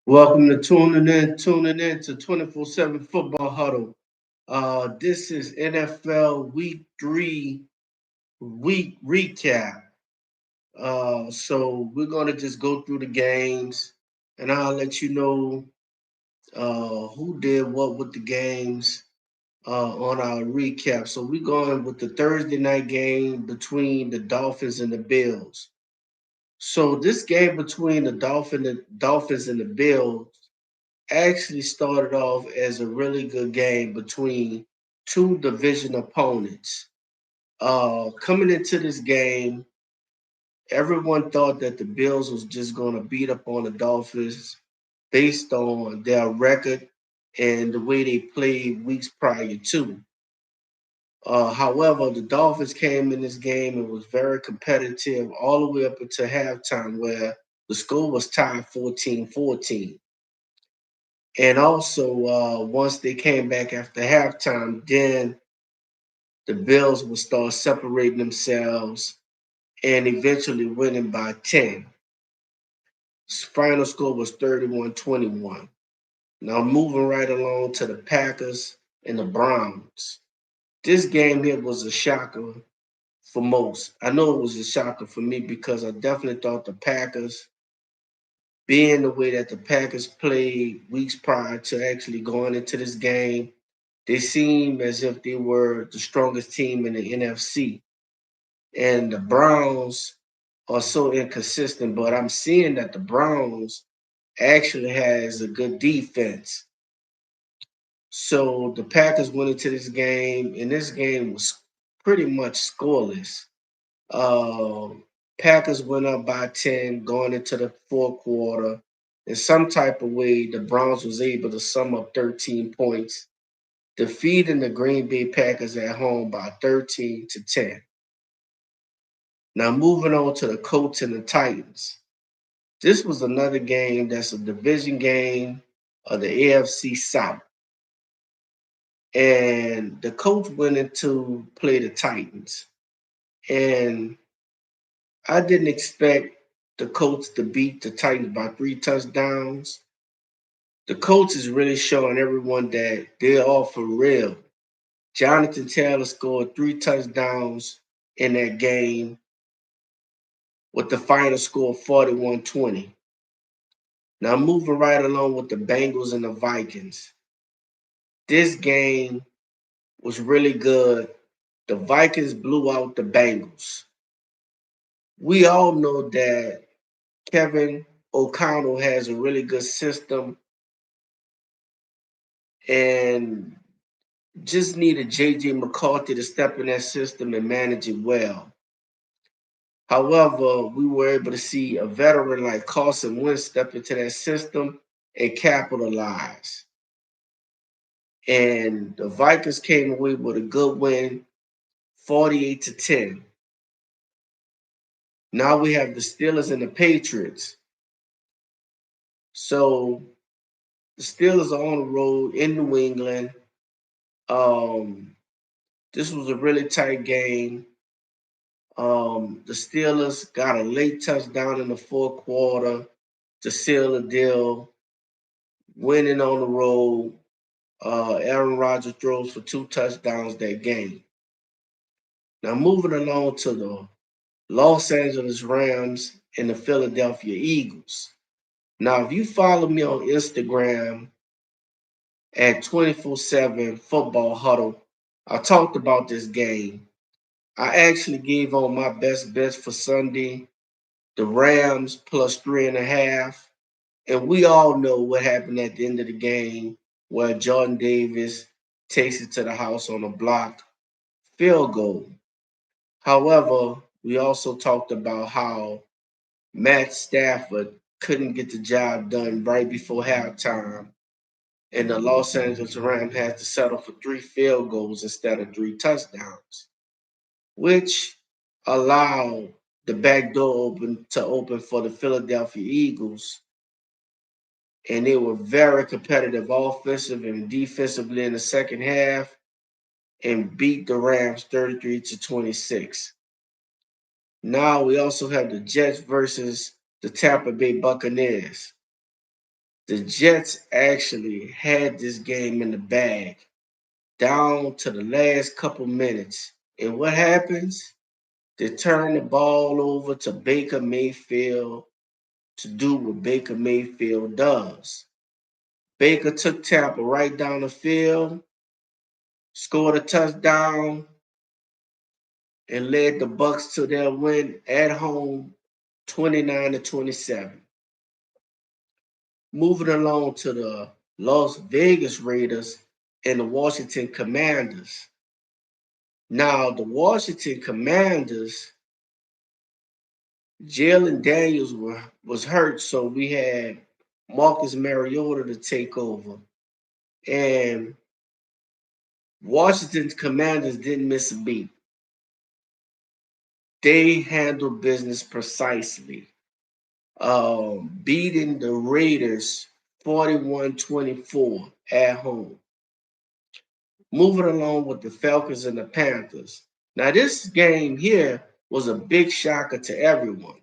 Welcome to tuning in to 24/7 Football Huddle. This is NFL Week 3 week recap. So we're going to just go through the games and I'll let you know who did what with the games on our recap. So we're going with the Thursday night game between the Dolphins and the Bills. So this game between the Dolphins and the Bills actually started off as a really good game between two division opponents. Coming into this game, everyone thought that the Bills was just going to beat up on the Dolphins based on their record and the way they played weeks prior to. However, the Dolphins came in this game and was very competitive all the way up until halftime, where the score was tied 14-14. And also, once they came back after halftime, then the Bills would start separating themselves and eventually winning by 10. Final score was 31-21. Now, moving right along to the Packers and the Browns. This game here was a shocker for most. I know it was a shocker for me because I definitely thought the Packers, being the way that the Packers played weeks prior to actually going into this game, they seemed as if they were the strongest team in the NFC. And the Browns are so inconsistent, but I'm seeing that the Browns actually has a good defense. So the Packers went into this game, and this game was pretty much scoreless. Uh, Packers went up by 10 going into the fourth quarter. In some type of way, the Browns was able to sum up 13 points, defeating the Green Bay Packers at home by 13-10. Now moving on to the Colts and the Titans. This was another game that's a division game of the AFC South. And the Colts went into play the Titans. And I didn't expect the Colts to beat the Titans by 3 touchdowns. The Colts is really showing everyone that they're all for real. Jonathan Taylor scored 3 touchdowns in that game with the final score 41-20. Now moving right along with the Bengals and the Vikings. This game was really good. The Vikings blew out the Bengals. We all know that Kevin O'Connell has a really good system and just needed JJ McCarthy to step in that system and manage it well. However, we were able to see a veteran like Carson Wentz step into that system and capitalize. And the Vikings came away with a good win, 48-10. Now we have the Steelers and the Patriots. So the Steelers are on the road in New England. Um, this was a really tight game. The Steelers got a late touchdown in the fourth quarter to seal the deal, winning on the road. Aaron Rodgers throws for 2 touchdowns that game. Now moving along to the Los Angeles Rams and the Philadelphia Eagles. Now, if you follow me on Instagram at 24/7 Football Huddle, I talked about this game. I actually gave on my best bets for Sunday, the Rams plus 3.5. And we all know what happened at the end of the game where Jordan Davis takes it to the house on a blocked field goal. However, we also talked about how Matt Stafford couldn't get the job done right before halftime, and the Los Angeles Rams had to settle for 3 field goals instead of 3 touchdowns, which allowed the back door open for the Philadelphia Eagles. And they were very competitive offensive and defensively in the second half and beat the Rams 33-26. Now we also have the Jets versus the Tampa Bay Buccaneers. The Jets actually had this game in the bag down to the last couple minutes. And what happens? They turn the ball over to Baker Mayfield to do what Baker Mayfield does. Baker took Tampa right down the field, scored a touchdown, and led the Bucks to their win at home 29-27. Moving along to the Las Vegas Raiders and the Washington Commanders. Now, the Washington Commanders, Jalen Daniels was hurt, so we had Marcus Mariota to take over. And Washington's Commanders didn't miss a beat. They handled business precisely, beating the Raiders 41-24 at home. Moving along with the Falcons and the Panthers. Now, this game here was a big shocker to everyone.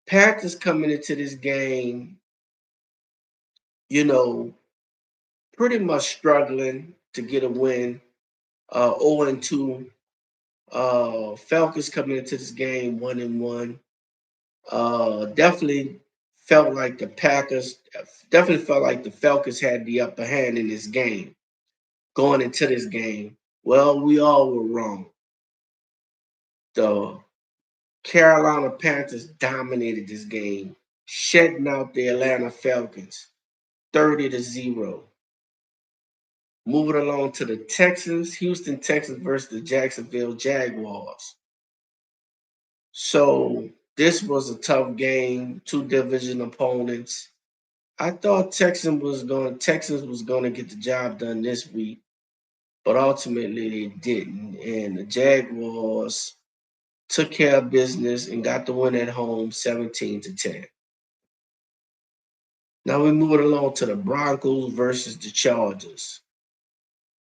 Panthers coming into this game, pretty much struggling to get a win, 0-2. Falcons coming into this game 1-1. Definitely felt like the Falcons had the upper hand in this game. Going into this game, well, we all were wrong. The Carolina Panthers dominated this game, shutting out the Atlanta Falcons 30-0. Moving along to the Houston Texans versus the Jacksonville Jaguars. So this was a tough game, two division opponents. I thought Texans was going to get the job done this week, but ultimately they didn't. And the Jaguars took care of business and got the win at home 17-10. Now we move along to the Broncos versus the Chargers.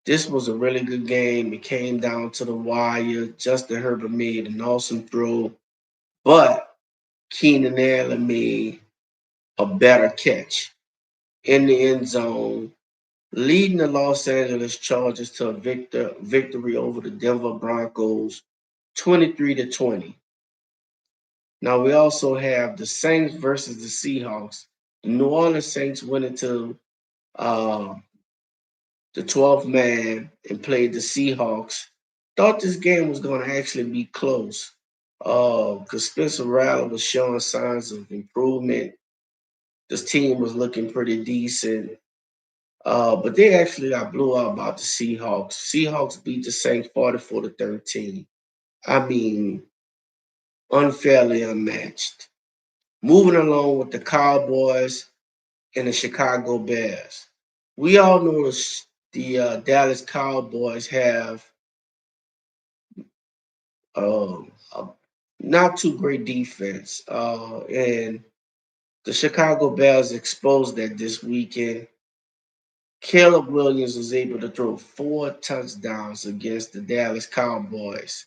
This was a really good game. It came down to the wire. Justin Herbert made an awesome throw, but Keenan Allen made a better catch in the end zone, leading the Los Angeles Chargers to a victory over the Denver Broncos 23-20. Now we also have the Saints versus the Seahawks. The New Orleans Saints went into the 12th man and played the Seahawks. Thought this game was going to actually be close because Spencer Rattler was showing signs of improvement. This team was looking pretty decent. But they actually got blew out about the Seahawks. Seahawks beat the Saints 44-13. I mean, unfairly unmatched. Moving along with the Cowboys and the Chicago Bears. We all know the Dallas Cowboys have a not too great defense. And the Chicago Bears exposed that this weekend. Caleb Williams was able to throw 4 touchdowns against the Dallas Cowboys,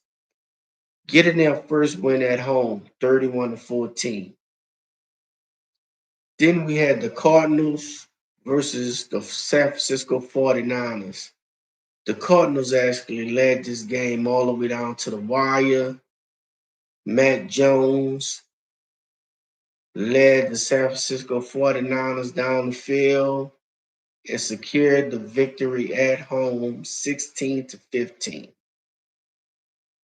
getting their first win at home, 31-14. Then we had the Cardinals versus the San Francisco 49ers. The Cardinals actually led this game all the way down to the wire. Matt Jones led the San Francisco 49ers down the field and secured the victory at home 16-15.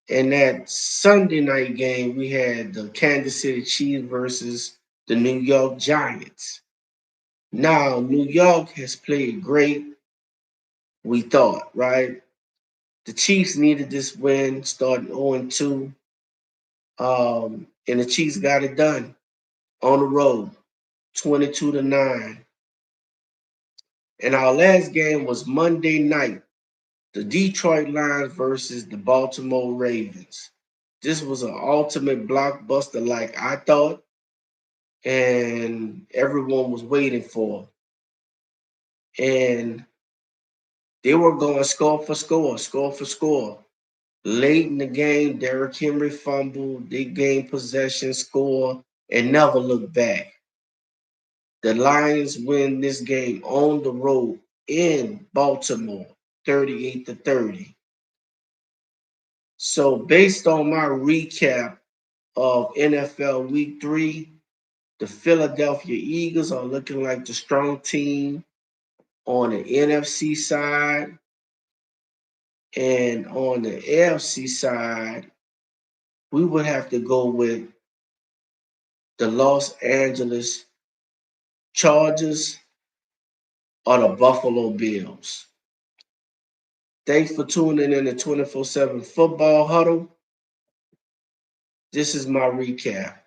In that Sunday night game, we had the Kansas City Chiefs versus the New York Giants. Now, New York has played great, we thought, right? The Chiefs needed this win, starting 0-2. And the Chiefs got it done on the road, 22-9. And our last game was Monday night, the Detroit Lions versus the Baltimore Ravens. This was an ultimate blockbuster, like I thought, and everyone was waiting for. And they were going score for score, score for score. Late in the game, Derrick Henry fumbled, they gained possession, score, and never looked back. The Lions win this game on the road in Baltimore, 38-30. So based on my recap of NFL Week 3, the Philadelphia Eagles are looking like the strong team on the NFC side. And on the AFC side, we would have to go with the Los Angeles Chargers or the Buffalo Bills. Thanks for tuning in to 24/7 Football Huddle. This is my recap.